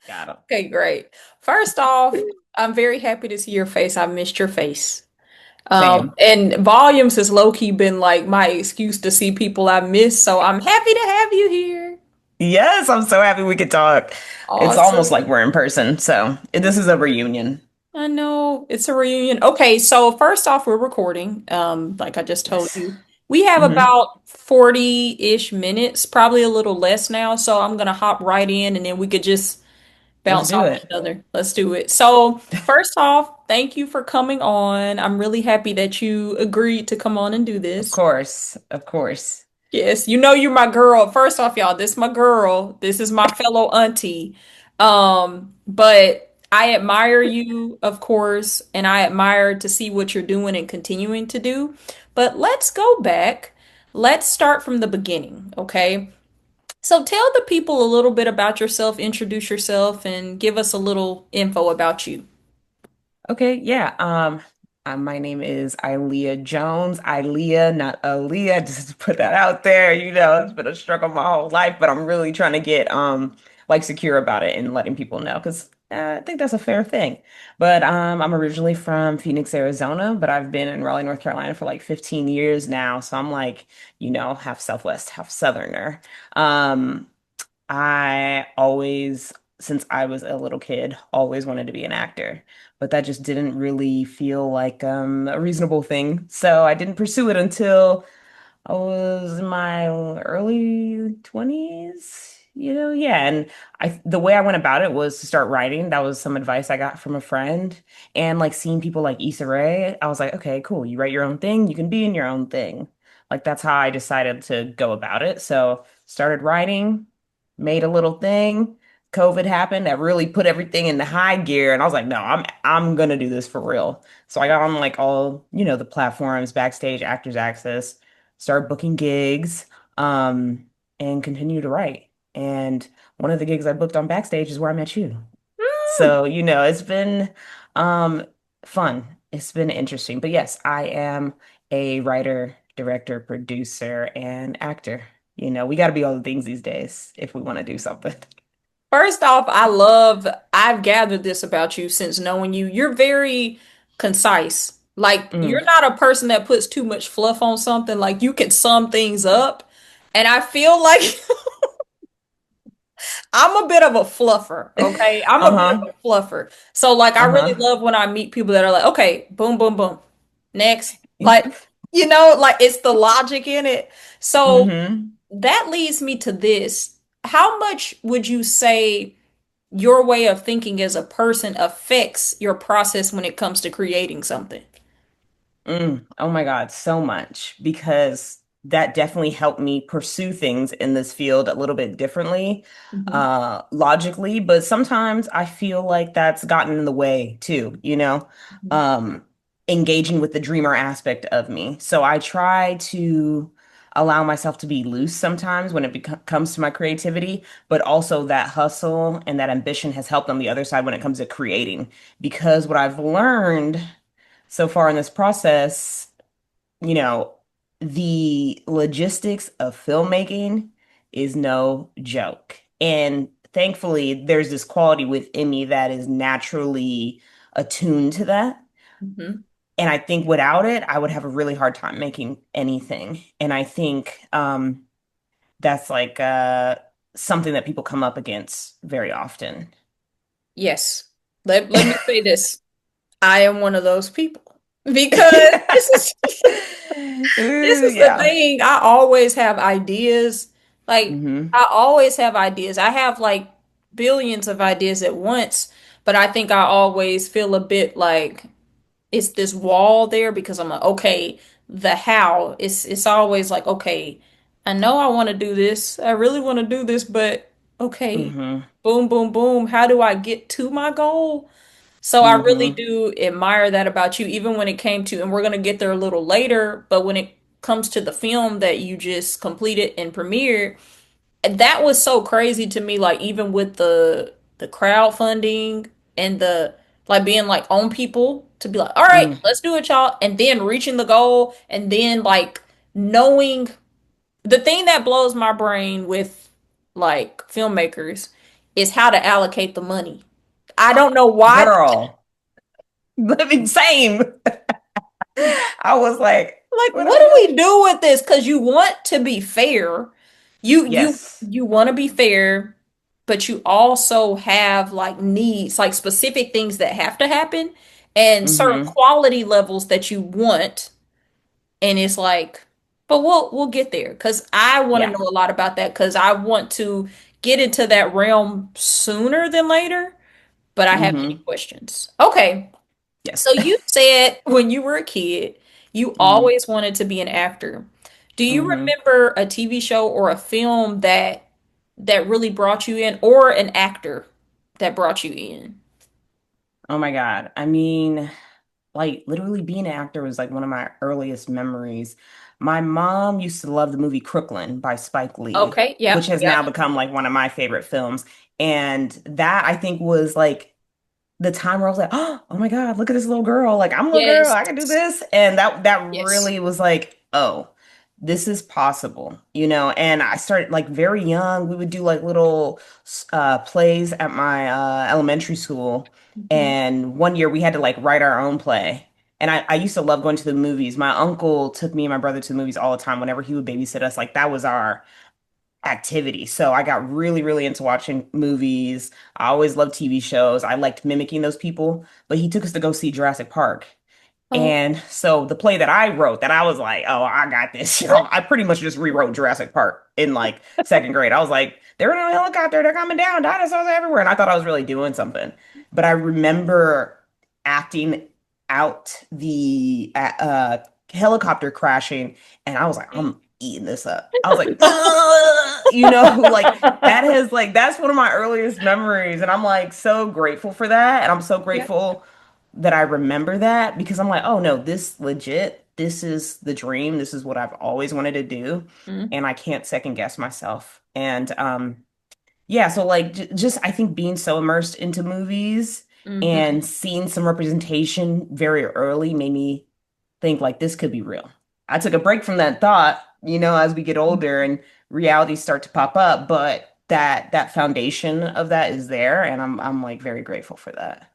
Got him. Okay, great. First off, I'm very happy to see your face. I missed your face. Same. And volumes has low-key been like my excuse to see people I miss, so I'm happy to have you here. Yes, I'm so happy we could talk. It's almost like Awesome. we're in person. So this is a reunion. I know it's a reunion. Okay, so first off, we're recording. Like I just told Yes. you, we have Hmm. about 40-ish minutes, probably a little less now. So I'm gonna hop right in, and then we could just Let's bounce do off it. each other. Let's do it. So first off, thank you for coming on. I'm really happy that you agreed to come on and do Of this. course. Of course. Yes, you know you're my girl. First off, y'all, this my girl. This is my fellow auntie. But I admire you, of course, and I admire to see what you're doing and continuing to do. But let's go back. Let's start from the beginning, okay? So tell the people a little bit about yourself, introduce yourself, and give us a little info about you. Okay, yeah. My name is Ilia Jones. Ilia, not Aaliyah, just to put that out there. It's been a struggle my whole life, but I'm really trying to get like secure about it and letting people know because I think that's a fair thing. But I'm originally from Phoenix, Arizona, but I've been in Raleigh, North Carolina for like 15 years now. So I'm like, half Southwest, half Southerner. Um, I always, since I was a little kid, always wanted to be an actor, but that just didn't really feel like a reasonable thing. So I didn't pursue it until I was in my early 20s. Yeah. And the way I went about it was to start writing. That was some advice I got from a friend. And like seeing people like Issa Rae, I was like, okay, cool. You write your own thing, you can be in your own thing. Like that's how I decided to go about it. So started writing, made a little thing. COVID happened that really put everything into high gear. And I was like, no, I'm gonna do this for real. So I got on like all, the platforms, Backstage, Actors Access, started booking gigs, um, and continue to write. And one of the gigs I booked on Backstage is where I met you. Mm. So, it's been um fun. It's been interesting. But yes, I am a writer, director, producer, and actor. We got to be all the things these days if we want to do something. First off, I've gathered this about you since knowing you. You're very concise. Like, you're Mm. not a person that puts too much fluff on something. Like, you can sum things up. And I feel like I'm a bit of a fluffer, okay? I'm a bit of Uh-huh. a fluffer. So, like, I really Uh-huh. love when I meet people that are like, okay, boom, boom, boom. Next. Like, like it's the logic in it. So, Mm-hmm. that leads me to this. How much would you say your way of thinking as a person affects your process when it comes to creating something? Oh my God, so much because that definitely helped me pursue things in this field a little bit differently, Hmm. logically, but sometimes I feel like that's gotten in the way too, um, engaging with the dreamer aspect of me. So I try to allow myself to be loose sometimes when it comes to my creativity, but also that hustle and that ambition has helped on the other side when it comes to creating. Because what I've learned so far in this process, you know, the logistics of filmmaking is no joke. And thankfully, there's this quality within me that is naturally attuned to that. Hmm. And I think without it, I would have a really hard time making anything. And I think that's like something that people come up against very often. Yes. Let me say this. I am one of those people because this Ooh, is the yeah. thing. I always have ideas. Like, Hmm. I always have ideas. I have like billions of ideas at once, but I think I always feel a bit like it's this wall there because I'm like, okay, the how. It's always like, okay, I know I want to do this. I really want to do this, but okay, Hmm. boom, boom, boom. How do I get to my goal? So I really Hmm. do admire that about you, even when it came to, and we're gonna get there a little later, but when it comes to the film that you just completed and premiered, that was so crazy to me. Like even with the crowdfunding and the like being like on people to be like, all right, Mm. let's do it, y'all, and then reaching the goal, and then like knowing the thing that blows my brain with like filmmakers is how to allocate the money. I don't know why. Girl, living same. I was like, Like, what what are we do doing? we do with this? Because you want to be fair. Yes. You want to be fair, but you also have like needs, like specific things that have to happen and certain Mm-hmm. quality levels that you want. And it's like, but we'll get there because I want to Yeah. know a lot about that because I want to get into that realm sooner than later, but I have many Mm-hmm. questions. Okay. Yes. So you said when you were a kid, you Mm-hmm. always wanted to be an actor. Do you Mm-hmm. remember a TV show or a film that really brought you in, or an actor that brought you in? Oh my God. I mean, like literally being an actor was like one of my earliest memories. My mom used to love the movie Crooklyn by Spike Lee, Okay, which yep, has yep. now become like one of my favorite films. And that I think was like the time where I was like, oh my God, look at this little girl. Like I'm a little girl, Yes, I can do this. And that yes. really was like, oh, this is possible, you know? And I started like very young. We would do like little plays at my elementary school. Mhm. And one year we had to like write our own play. And I used to love going to the movies. My uncle took me and my brother to the movies all the time whenever he would babysit us. Like that was our activity. So I got really, really into watching movies. I always loved TV shows. I liked mimicking those people. But he took us to go see Jurassic Park. Oh, And so the play that I wrote, that I was like, oh, I got this. You know, I pretty much just rewrote Jurassic Park in like second grade. I was like, they're in a helicopter, they're coming down, dinosaurs are everywhere. And I thought I was really doing something. But I remember acting out the helicopter crashing, and I was like, I'm eating this up. I was like, ugh, you know, like that has like that's one of my earliest memories. And I'm like so grateful for that. And I'm so yeah. grateful that I remember that because I'm like, oh no, this legit, this is the dream. This is what I've always wanted to do. Mm, And I can't second guess myself. And yeah, so like just I think being so immersed into movies mhm. and seeing some representation very early made me think like this could be real. I took a break from that thought, you know, as we get older and realities start to pop up, but that foundation of that is there, and I'm like very grateful for that.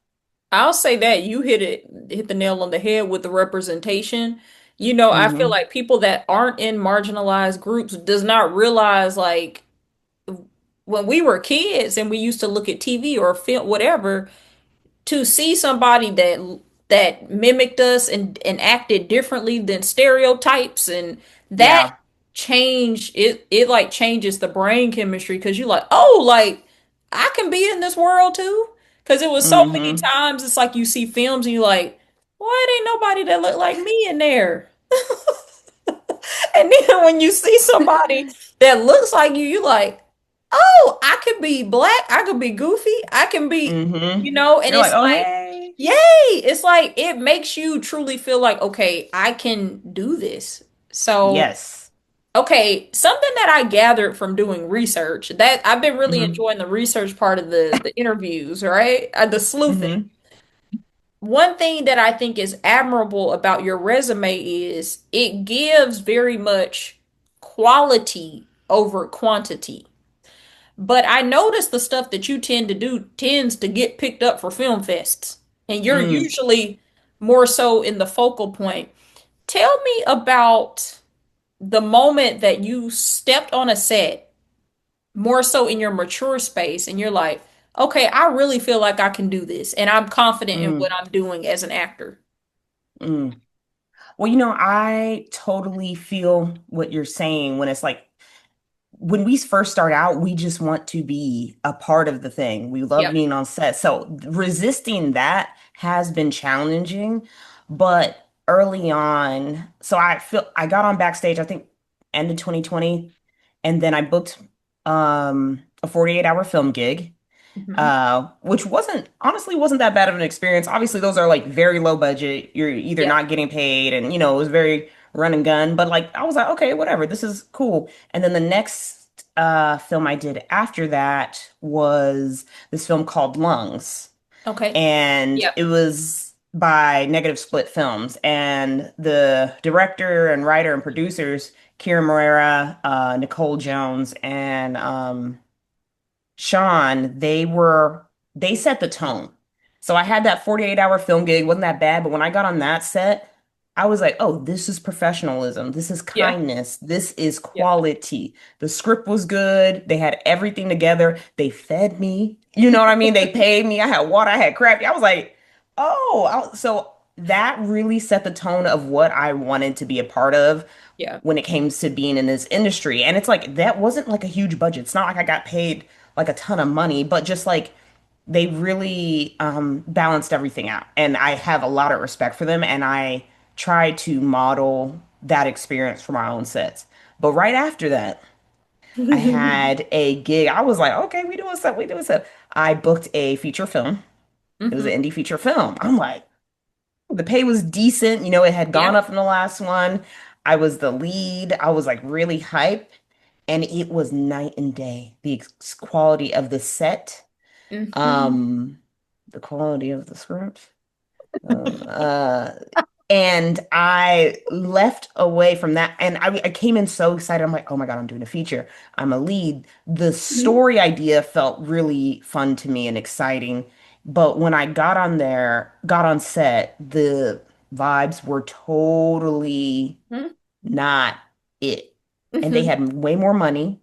I'll say that you hit the nail on the head with the representation. I feel Hmm. like people that aren't in marginalized groups does not realize like when we were kids and we used to look at TV or film whatever, to see somebody that mimicked us and acted differently than stereotypes, and that Yeah. change it like changes the brain chemistry because you're like, oh, like I can be in this world too. Because it was so many Hmm. times it's like you see films and you're like, why ain't nobody that look like me in there? And then when you see somebody that looks like you like, oh, I could be black, I could be goofy, I can be, Hmm. and You're like, it's oh like, hey. yay! It's like it makes you truly feel like, okay, I can do this. So, Yes. okay, something that I gathered from doing research that I've been really Hmm. enjoying the research part of the interviews, right? The sleuthing. Hmm. One thing that I think is admirable about your resume is it gives very much quality over quantity. But I notice the stuff that you tend to do tends to get picked up for film fests. And you're Mm. usually more so in the focal point. Tell me about the moment that you stepped on a set, more so in your mature space, and you're like, okay, I really feel like I can do this, and I'm confident in what Mm. I'm doing as an actor. Mm. Well, you know, I totally feel what you're saying when it's like when we first start out, we just want to be a part of the thing. We love Yep. being on set. So resisting that has been challenging, but early on, so I got on backstage, I think end of 2020, and then I booked a 48-hour film gig, Hmm. which wasn't that bad of an experience. Obviously, those are like very low budget. You're either Yeah. not getting paid, and you know, it was very run and gun. But like, I was like, okay, whatever, this is cool. And then the next film I did after that was this film called Lungs, Okay. and Yep. it was by Negative Split Films, and the director and writer and producers, Kira Moreira, Nicole Jones, and Sean, they set the tone. So I had that 48-hour film gig, wasn't that bad, but when I got on that set, I was like, oh, this is professionalism. This is Yeah. kindness. This is Yeah. quality. The script was good. They had everything together. They fed me. You know what I mean? They paid me. I had water. I had crap. I was like, oh, so that really set the tone of what I wanted to be a part of Yeah. when it came to being in this industry. And it's like that wasn't like a huge budget. It's not like I got paid like a ton of money, but just like they really balanced everything out. And I have a lot of respect for them, and I try to model that experience for my own sets. But right after that, I had a gig. I was like, okay, we doing stuff, we doing stuff. I booked a feature film. It was Hmm. an indie feature film. I'm like, the pay was decent. You know, it had gone Yeah. up from the last one. I was the lead. I was like really hyped. And it was night and day. The quality of the set, Hmm. um, the quality of the script. Um, uh, and I left away from that. And I came in so excited. I'm like, oh my God, I'm doing a feature. I'm a lead. The Hmm. story idea felt really fun to me and exciting. But when I got on there, got on set, the vibes were totally not it. And they Hmm. had way more money.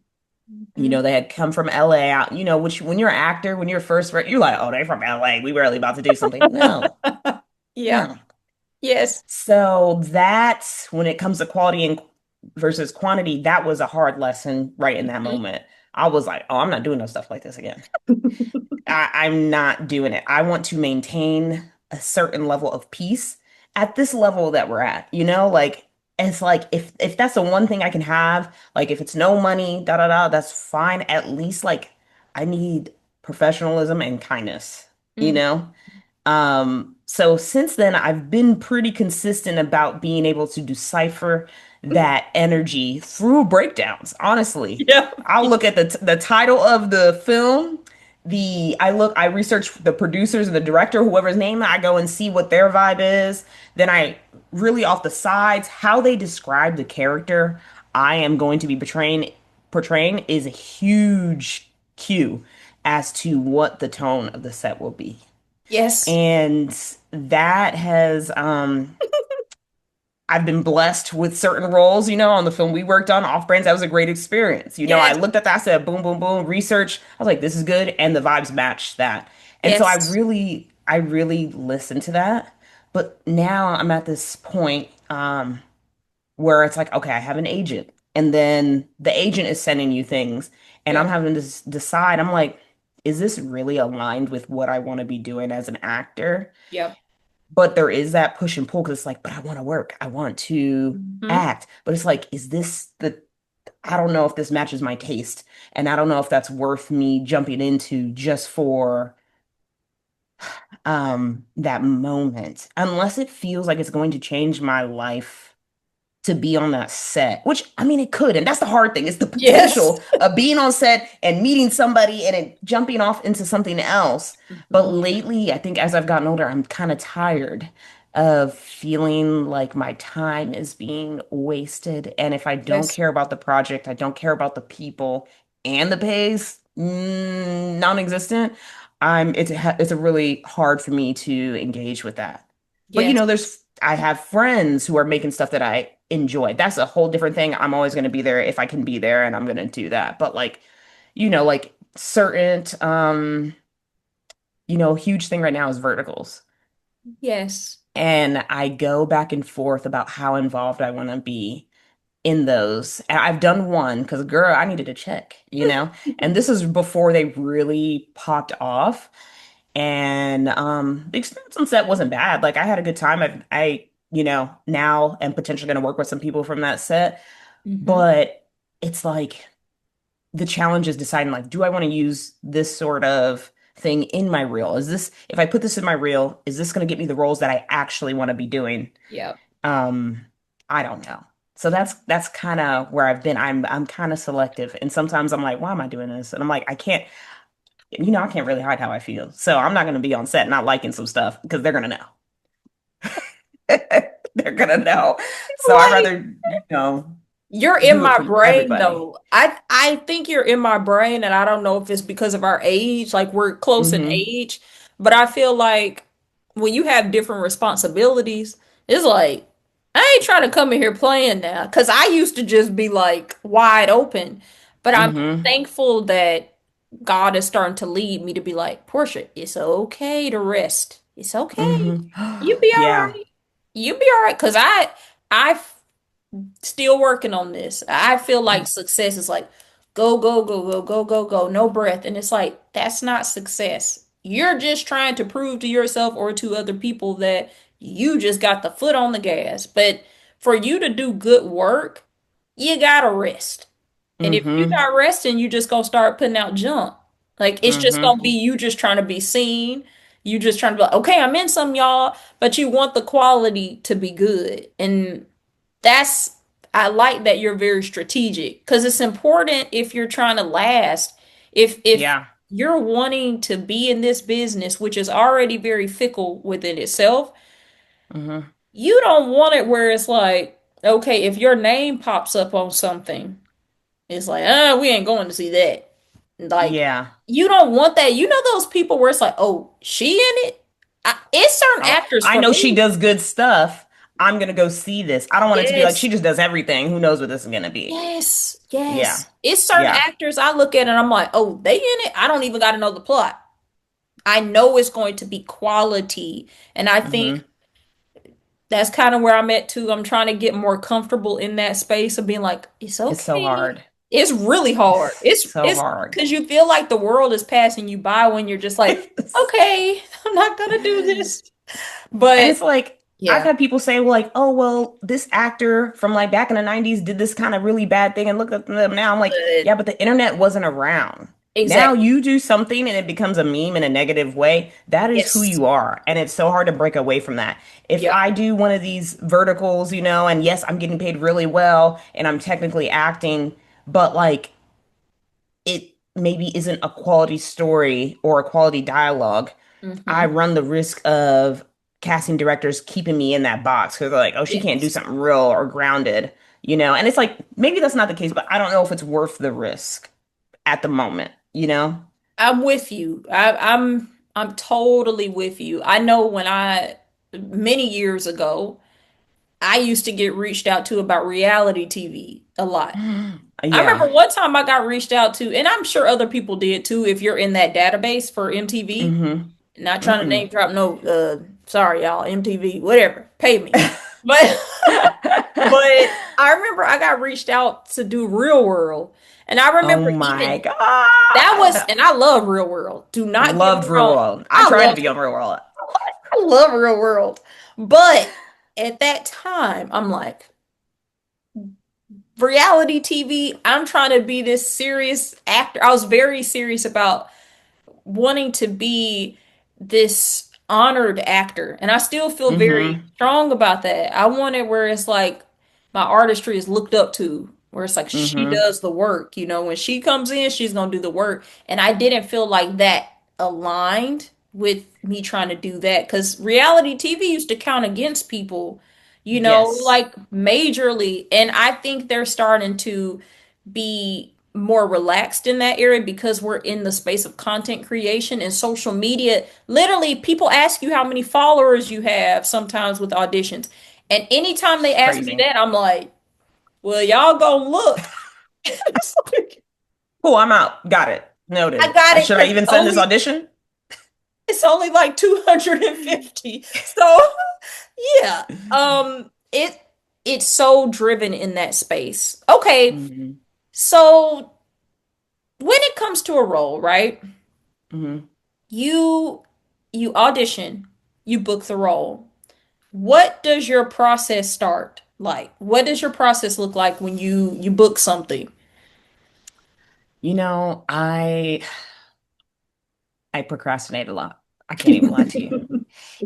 You Hmm. know, they had come from LA out, which when you're an actor, when you're first, you're like, oh, they're from LA. We really about to do something. No, Yeah. no. Yes. So that's when it comes to quality and versus quantity, that was a hard lesson right in that Mhm. moment. I was like, oh, I'm not doing no stuff like this again. I'm not doing it. I want to maintain a certain level of peace at this level that we're at. Like it's like if that's the one thing I can have, like if it's no money, da da da, that's fine. At least like I need professionalism and kindness, you Mm. know? So since then, I've been pretty consistent about being able to decipher that energy through breakdowns. Honestly, Yeah. I'll look at the title of the film. I research the producers and the director, whoever's name. I go and see what their vibe is. Then I really off the sides how they describe the character I am going to be portraying is a huge cue as to what the tone of the set will be. Yes. And that has I've been blessed with certain roles, on the film we worked on, Off Brands. That was a great experience. I Yes. looked at that, I said, boom, boom, boom, research. I was like, this is good. And the vibes matched that. And so Yes. I really listened to that. But now I'm at this point where it's like, okay, I have an agent. And then the agent is sending you things. And I'm Yep. having to decide, I'm like, is this really aligned with what I want to be doing as an actor? Yep. But there is that push and pull because it's like, but I want to work. I want to Hmm. act. But it's like, I don't know if this matches my taste. And I don't know if that's worth me jumping into just for that moment. Unless it feels like it's going to change my life to be on that set, which I mean, it could. And that's the hard thing is the Yes. potential of being on set and meeting somebody and it jumping off into something else. But Mhm. lately, I think as I've gotten older, I'm kind of tired of feeling like my time is being wasted. And if I don't Yes. care about the project, I don't care about the people and the pays, non-existent. It's a really hard for me to engage with that. But Yes. I have friends who are making stuff that I enjoy. That's a whole different thing. I'm always going to be there if I can be there and I'm going to do that. But like, like certain huge thing right now is verticals. Yes. And I go back and forth about how involved I want to be in those. And I've done one because girl, I needed a check. And this is before they really popped off. And the experience on set wasn't bad. Like I had a good time. Now am potentially going to work with some people from that set, Hmm. but it's like the challenge is deciding like, do I want to use this sort of thing in my reel? If I put this in my reel, is this going to get me the roles that I actually want to be doing? Yep. Um, I don't know. So that's kind of where I've been. I'm kind of selective, and sometimes I'm like, why am I doing this? And I'm like, I can't really hide how I feel. So I'm not going to be on set not liking some stuff because they're going to know. They're going to know. So I Right. rather. You're in do it my for brain everybody. though. I think you're in my brain, and I don't know if it's because of our age, like we're close in Hmm. age, but I feel like when you have different responsibilities, it's like I ain't trying to come in here playing now because I used to just be like wide open, but I'm Hmm. thankful that God is starting to lead me to be like, Portia, it's okay to rest. It's okay. Hmm. You be all Yeah. right. You be all right. Because I still working on this. I feel like success is like go, go, go, go, go, go, go, no breath. And it's like, that's not success. You're just trying to prove to yourself or to other people that you just got the foot on the gas. But for you to do good work, you gotta rest. And if you're Hmm. not resting, you just gonna start putting out junk. Like it's just Hmm. gonna be you just trying to be seen. You just trying to be like, okay, I'm in some y'all, but you want the quality to be good. And that's I like that you're very strategic because it's important if you're trying to last. If Yeah. you're wanting to be in this business, which is already very fickle within itself, Hmm. you don't want it where it's like, okay, if your name pops up on something, it's like, we ain't going to see that. Like, Yeah. you don't want that. You know those people where it's like, oh, she in it? It's certain Oh, actors I for know she me. does good stuff. I'm gonna go see this. I don't want it to be like Yes. she just does everything. Who knows what this is gonna be? Yes, Yeah. yes. It's certain Yeah. actors I look at and I'm like, oh, they in it? I don't even got to know the plot. I know it's going to be quality. And I think Hmm. that's kind of where I'm at too. I'm trying to get more comfortable in that space of being like, it's It's so okay. hard. It's really It's hard. so It's hard. because you feel like the world is passing you by when you're just like, okay, I'm not gonna do this. And But it's like I've yeah, had people say, well, like, oh, well, this actor from like back in the 90s did this kind of really bad thing and look at them now. I'm like, yeah, but but the internet wasn't around. Now exactly. you do something and it becomes a meme in a negative way. That is who Yes. you are. And it's so hard to break away from that. If Yep. I do one of these verticals, and yes, I'm getting paid really well and I'm technically acting, but like it maybe isn't a quality story or a quality dialogue, I Hmm. run the risk of casting directors keeping me in that box because they're like, oh, she can't do Yes. something real or grounded. And it's like, maybe that's not the case, but I don't know if it's worth the risk at the moment. I'm with you. I'm totally with you. I know when I many years ago, I used to get reached out to about reality TV a lot. I remember Yeah. one time I got reached out to, and I'm sure other people did too, if you're in that database for MTV. Hmm. Not trying to Mm-mm. name drop no sorry y'all, MTV, whatever, pay me. But but I remember I got reached out to do Real World. And I Oh remember my even that was, God. and I love Real World. Do not get me Loved Real wrong. World. I I tried to love be on Real World. I love Real World. But at that time, I'm like, reality TV, I'm trying to be this serious actor. I was very serious about wanting to be this honored actor. And I still feel very Hmm. strong about that. I want it where it's like my artistry is looked up to, where it's like she Hmm. does the work. When she comes in, she's going to do the work. And I didn't feel like that aligned with me trying to do that because reality TV used to count against people, Yes. like majorly. And I think they're starting to be more relaxed in that area because we're in the space of content creation and social media. Literally, people ask you how many followers you have sometimes with auditions. And anytime they It's ask me crazy. that, I'm like, well, y'all gonna look. It's like, Cool, I'm out. Got it. I Noted. got it Should I because even send this audition? it's only like 250. So yeah. It's so driven in that space. Okay, Hmm. so when it comes to a role, right? Hmm. You you audition, you book the role. What does your process start like? What does your process look like when you book something? I procrastinate a lot. I can't even lie to you.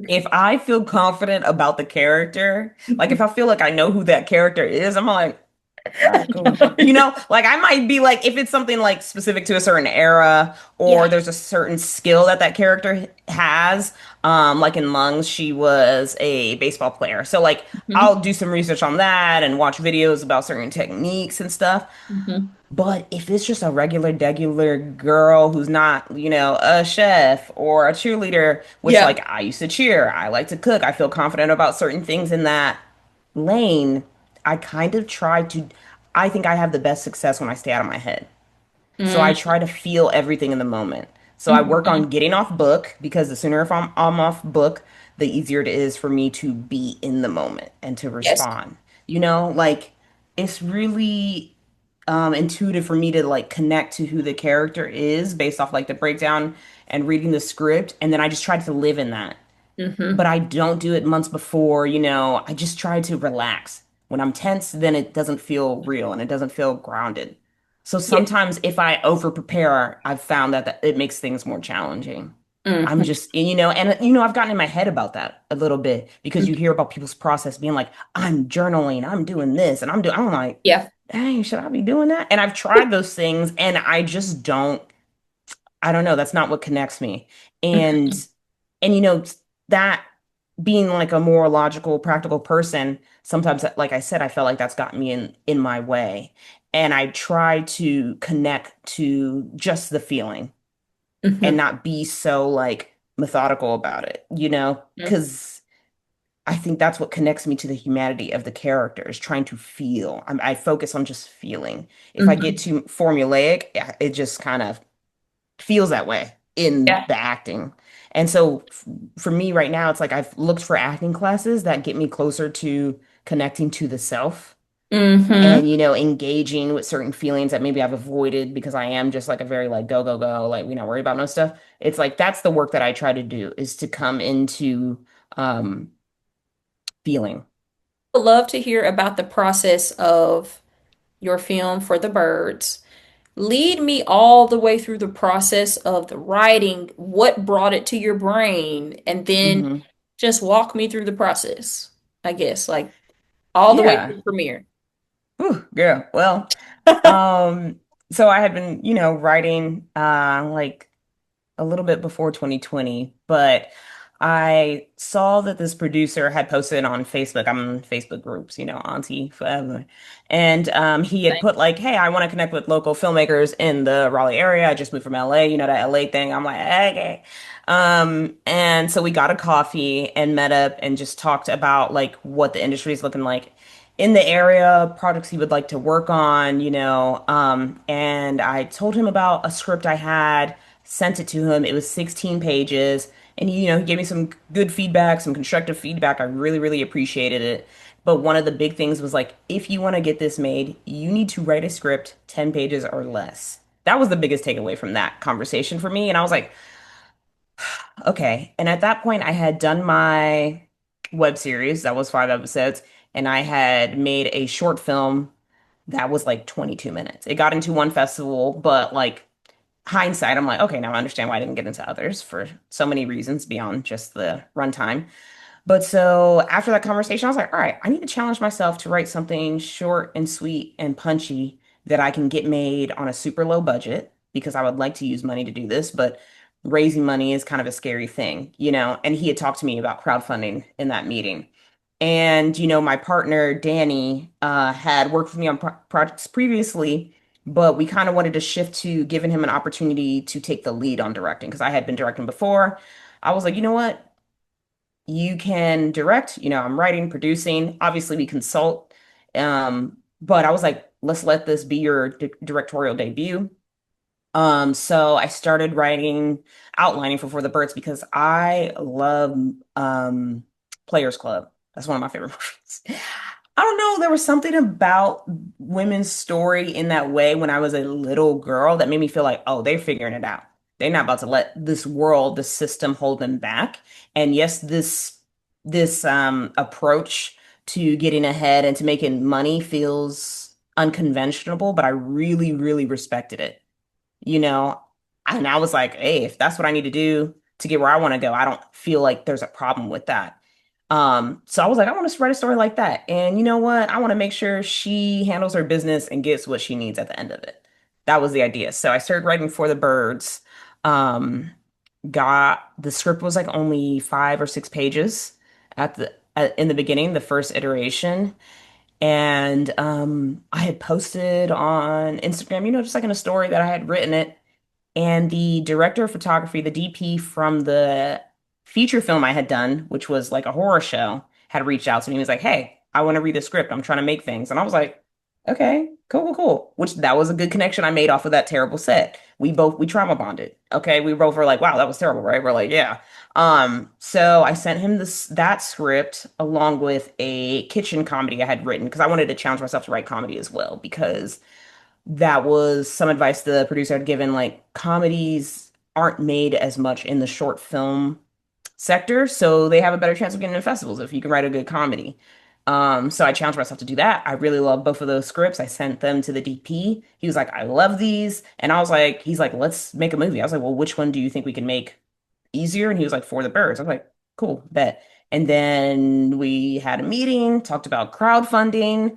If I feel confident about the character, like if I feel like I know who that character is, I'm like, All right, cool. Like I might be like, if it's something like specific to a certain era, or Yeah. there's a certain skill that that character has. Like in Lungs, she was a baseball player. So like Hmm. I'll do some research on that and watch videos about certain techniques and stuff. Hmm. But if it's just a regular girl who's not, a chef or a cheerleader, which Yeah. like I used to cheer, I like to cook, I feel confident about certain things in that lane, I kind of try to, I think I have the best success when I stay out of my head. So I Mm-hmm. try to feel everything in the moment. So I work on getting off book because the sooner if I'm off book, the easier it is for me to be in the moment and to Yes. respond. Like it's really intuitive for me to like connect to who the character is based off like the breakdown and reading the script, and then I just try to live in that, but Hmm. I don't do it months before, I just try to relax. When I'm tense, then it doesn't feel real and it doesn't feel grounded. So Yeah. sometimes if I over prepare, I've found that it makes things more challenging. I'm Hmm. just, I've gotten in my head about that a little bit because you hear about people's process being like, I'm journaling, I'm doing this, and I'm like, Yeah. dang, should I be doing that? And I've tried those things and I don't know, that's not what connects me. And Mhm. that being like a more logical, practical person, sometimes like I said, I felt like that's gotten me in my way. And I try to connect to just the feeling and Mhm. not be so like methodical about it, Mhm. because I think that's what connects me to the humanity of the characters, trying to feel. I focus on just feeling. If I get Mhm. too formulaic, yeah, it just kind of feels that way in Yeah. the acting. And so for me right now, it's like I've looked for acting classes that get me closer to connecting to the self Hmm. and, engaging with certain feelings that maybe I've avoided because I am just like a very like go, go, go, like we not worry about no stuff. It's like that's the work that I try to do is to come into um feeling. Would love to hear about the process of your film for the birds. Lead me all the way through the process of the writing, what brought it to your brain, and then Hmm. just walk me through the process, I guess, like all the way to Yeah. the premiere. Whew, yeah. Well, um, so I had been, writing like a little bit before 2020, but I saw that this producer had posted on Facebook. I'm in Facebook groups, Auntie forever. And he had put like, hey, I want to connect with local filmmakers in the Raleigh area. I just moved from LA, that LA thing. I'm like, okay. And so we got a coffee and met up and just talked about like what the industry is looking like in the area, projects he would like to work on, and I told him about a script I had, sent it to him. It was 16 pages, and he gave me some good feedback, some constructive feedback. I really, really appreciated it. But one of the big things was like, if you want to get this made, you need to write a script 10 pages or less. That was the biggest takeaway from that conversation for me. And I was like, okay. And at that point, I had done my web series that was 5 episodes, and I had made a short film that was like 22 minutes. It got into one festival, but like hindsight, I'm like, okay, now I understand why I didn't get into others for so many reasons beyond just the runtime. But so after that conversation, I was like, all right, I need to challenge myself to write something short and sweet and punchy that I can get made on a super low budget because I would like to use money to do this, but raising money is kind of a scary thing, And he had talked to me about crowdfunding in that meeting. And, my partner, Danny, had worked with me on projects previously, but we kind of wanted to shift to giving him an opportunity to take the lead on directing because I had been directing before. I was like, you know what? You can direct, I'm writing, producing. Obviously, we consult. But I was like, let's let this be your directorial debut. So I started writing, outlining for the Birds because I love Players Club. That's one of my favorite movies. I don't know, there was something about women's story in that way when I was a little girl that made me feel like, oh, they're figuring it out. They're not about to let this world, the system hold them back. And yes, this approach to getting ahead and to making money feels unconventional, but I really, really respected it you know, and I was like, hey, if that's what I need to do to get where I want to go, I don't feel like there's a problem with that. So I was like, I want to write a story like that. And you know what? I want to make sure she handles her business and gets what she needs at the end of it. That was the idea. So I started writing for the birds. Um, got the script was like only 5 or 6 pages in the beginning, the first iteration. And I had posted on Instagram, just like in a story that I had written it. And the director of photography, the DP from the feature film I had done, which was like a horror show, had reached out to me. He was like, "Hey, I want to read the script. I'm trying to make things." And I was like, "Okay, cool, cool, cool." Which that was a good connection I made off of that terrible set. We trauma bonded. Okay, we both were like, "Wow, that was terrible," right? We're like, "Yeah." So I sent him that script along with a kitchen comedy I had written because I wanted to challenge myself to write comedy as well because that was some advice the producer had given. Like, comedies aren't made as much in the short film sector, so they have a better chance of getting in festivals if you can write a good comedy. So I challenged myself to do that. I really love both of those scripts. I sent them to the DP. He was like, I love these. And I was like, he's like, let's make a movie. I was like, well, which one do you think we can make easier? And he was like, For the Birds. I was like, cool, bet. And then we had a meeting, talked about crowdfunding,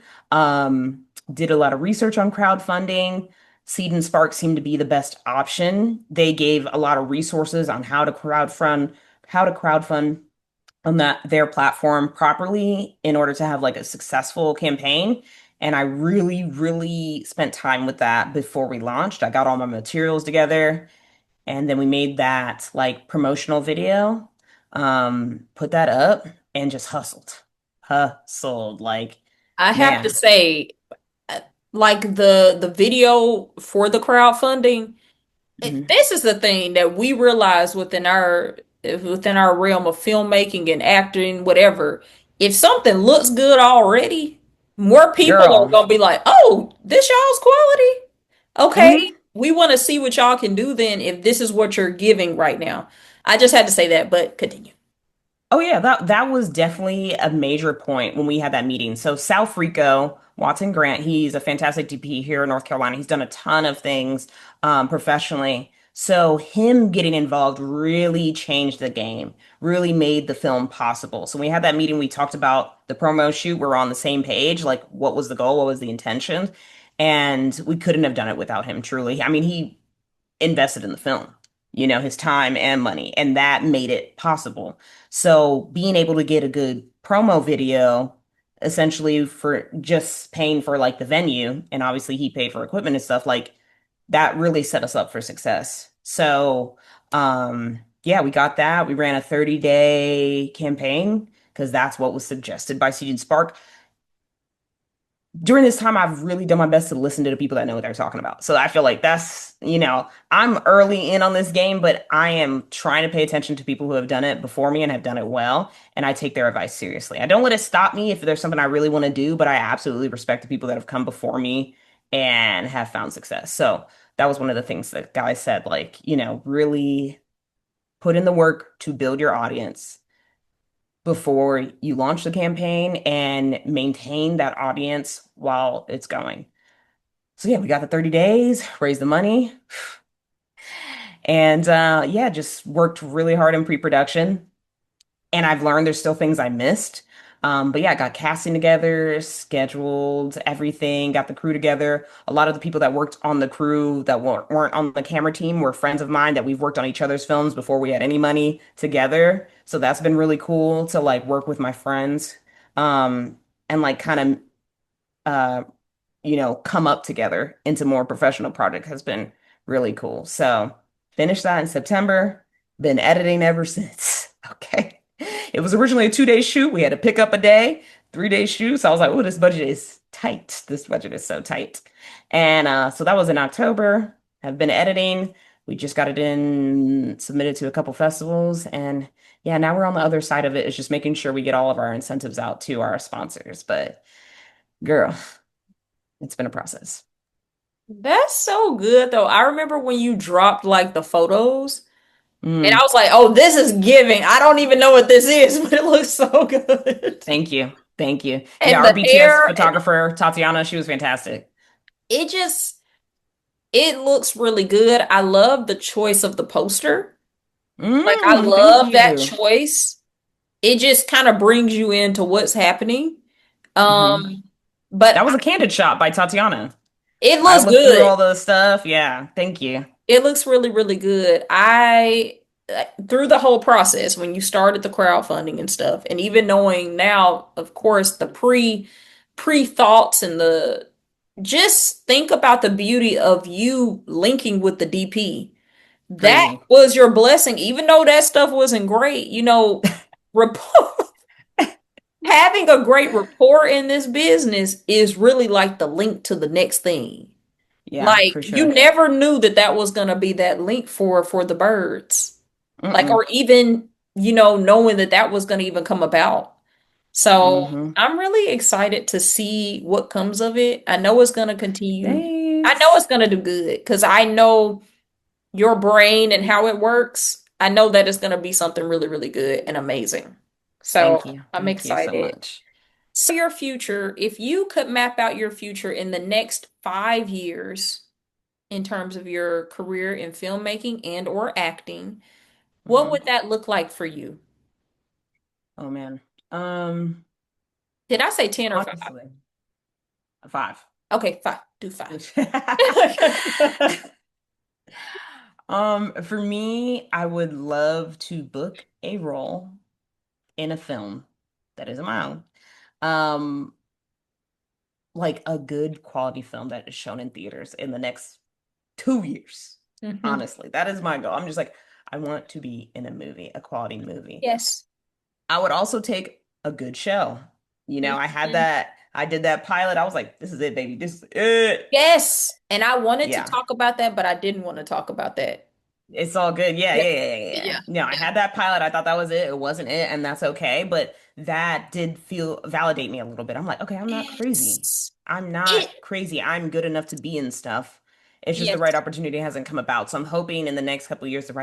did a lot of research on crowdfunding. Seed and Spark seemed to be the best option. They gave a lot of resources on how to crowdfund on their platform properly in order to have like a successful campaign. And I really, really spent time with that before we launched. I got all my materials together and then we made that like promotional video, put that up and just hustled like, I have to man. say, like the video for the crowdfunding, Mhm. this is the thing that we realize within our realm of filmmaking and acting, whatever. If something looks good already, more people are Girl. gonna be like, "Oh, this y'all's quality. Okay, Mhm. we want to see what y'all can do then if this is what you're giving right now." I just had to say that, but continue. Oh yeah, that was definitely a major point when we had that meeting. So Sal Frico, Watson Grant, he's a fantastic DP here in North Carolina. He's done a ton of things professionally. So him getting involved really changed the game, really made the film possible. So when we had that meeting, we talked about the promo shoot. We're on the same page, like what was the goal, what was the intention, and we couldn't have done it without him, truly. I mean, he invested in the film, his time and money, and that made it possible. So being able to get a good promo video, essentially for just paying for like the venue, and obviously he paid for equipment and stuff, like that really set us up for success. So, yeah, we got that. We ran a 30-day campaign because that's what was suggested by Seed and Spark. During this time, I've really done my best to listen to the people that know what they're talking about. So I feel like I'm early in on this game, but I am trying to pay attention to people who have done it before me and have done it well, and I take their advice seriously. I don't let it stop me if there's something I really want to do, but I absolutely respect the people that have come before me and have found success. So that was one of the things that guys said, like, really put in the work to build your audience before you launch the campaign and maintain that audience while it's going. So yeah, we got the 30 days, raised the money, and yeah, just worked really hard in pre-production. And I've learned there's still things I missed. But yeah, I got casting together, scheduled everything, got the crew together. A lot of the people that worked on the crew that weren't on the camera team were friends of mine that we've worked on each other's films before we had any money together. So that's been really cool to like work with my friends, and like kind of uh, come up together into more professional project has been really cool. So finished that in September, been editing ever since. Okay. It was originally a 2-day shoot. We had to pick up a day, 3-day shoot. So I was like, oh, this budget is tight. This budget is so tight. And so that was in October. I've been editing. We just got it in, submitted to a couple festivals. And yeah, now we're on the other side of it. It's just making sure we get all of our incentives out to our sponsors. But girl, it's been a process. That's so good though. I remember when you dropped like the photos, and I Mm, was like, "Oh, this is giving." I don't even know what this is, but it looks so good. thank you. Thank you. Yeah, And our the BTS hair, and photographer, Tatiana, she was fantastic. it just it looks really good. I love the choice of the poster. Like I Thank love that you. choice. it just kind of brings you into what's happening. Hmm. Um, but That was a candid shot by Tatiana. it I looks looked through good. all the stuff. Yeah, thank you. It looks really, really good. Through the whole process, when you started the crowdfunding and stuff, and even knowing now, of course, the pre thoughts and the just think about the beauty of you linking with the DP. That Crazy. was your blessing, even though that stuff wasn't great. Rapport, having a great rapport in this business is really like the link to the next thing. Yeah, Like for you sure. never knew that that was going to be that link for the birds. Like Mm-mm. or even, knowing that that was going to even come about. So, Mm-hmm. I'm really excited to see what comes of it. I know it's going to continue. I know Thanks. it's going to do good because I know your brain and how it works. I know that it's going to be something really, really good and amazing. So, Thank you. I'm Thank you so excited. much. So, your future, if you could map out your future in the next 5 years, in terms of your career in filmmaking and or acting, what Hmm. would that look like for you? Oh man. Um, Did I say 10 or 5? Honestly, 5. Okay, 5. Do 5. For me, I would love to book a role in a film that isn't my own. Um, like a good quality film that is shown in theaters in the next 2 years. Hmm. Honestly, that is my goal. I'm just like, I want to be in a movie, a quality movie. Yes. I would also take a good show. Mhm. I did that pilot. I was like, this is it, baby. This is it. Yes. And I wanted to Yeah. talk about that, but I didn't want to talk about that. It's all good. Yeah, Yeah. yeah, yeah, yeah, yeah. Yeah. No, I Yeah. had that pilot. I thought that was it. It wasn't it, and that's okay. But that did feel validate me a little bit. I'm like, okay, I'm not crazy. Yes. I'm not It. crazy. I'm good enough to be in stuff. It's just the right Yes. opportunity hasn't come about. So I'm hoping in the next couple of years the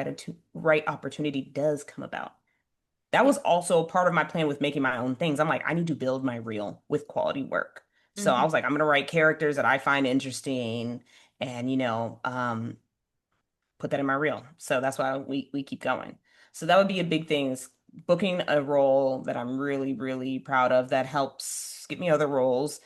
right opportunity does come about. That was also part of my plan with making my own things. I'm like, I need to build my reel with quality work. So I Mhm. was like, I'm gonna write characters that I find interesting and put that in my reel. So that's why we keep going. So that would be a big thing is booking a role that I'm really, really proud of that helps get me other roles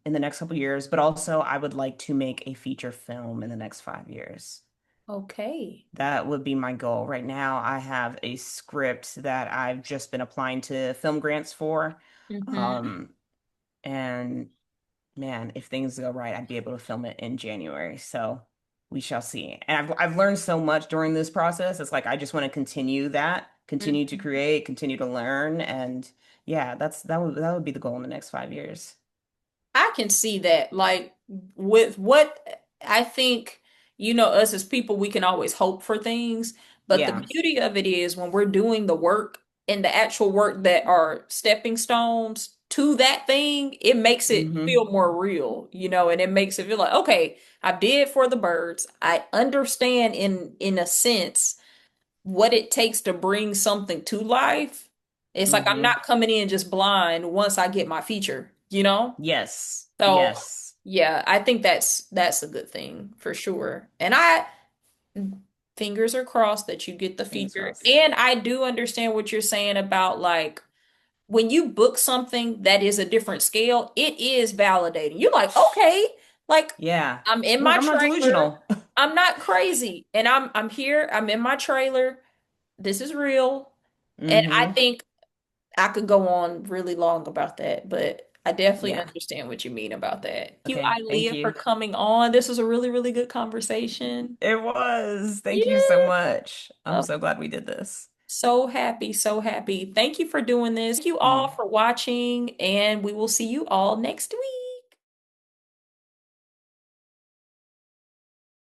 in the next couple of years. But also I would like to make a feature film in the next 5 years. Okay. That would be my goal. Right now, I have a script that I've just been applying to film grants for. Hmm. Um, and man, if things go right, I'd be able to film it in January. So we shall see. And I've learned so much during this process. It's like I just want to continue that, continue to Hmm. create, continue to learn, and yeah, that would be the goal in the next 5 years. I can see that. Like with what I think, us as people, we can always hope for things. But the Yeah. beauty of it is when we're doing the work and the actual work that are stepping stones to that thing, it makes it Mm-hmm. feel more real, and it makes it feel like, okay, I did for the birds. I understand in a sense what it takes to bring something to life. It's like I'm Mm-hmm. not coming in just blind once I get my feature. Yes. So Yes. yeah, I think that's a good thing for sure. And I fingers are crossed that you get the Fingers feature. crossed. And I do understand what you're saying about like when you book something that is a different scale, it is validating. You're like, okay, like Yeah. I'm in I'm like, my I'm not trailer. delusional. I'm not crazy. And I'm here, I'm in my trailer. This is real. And I Mm-hmm. think I could go on really long about that, but I definitely Yeah. understand what you mean about that. Thank you, Okay. Thank Ilia, for you. coming on. This was a really, really good conversation. It was. Thank you so Yeah. much. I'm Oh, so glad we did this. so happy, so happy. Thank you for doing this. Thank you all Mhm. for watching, and we will see you all next week.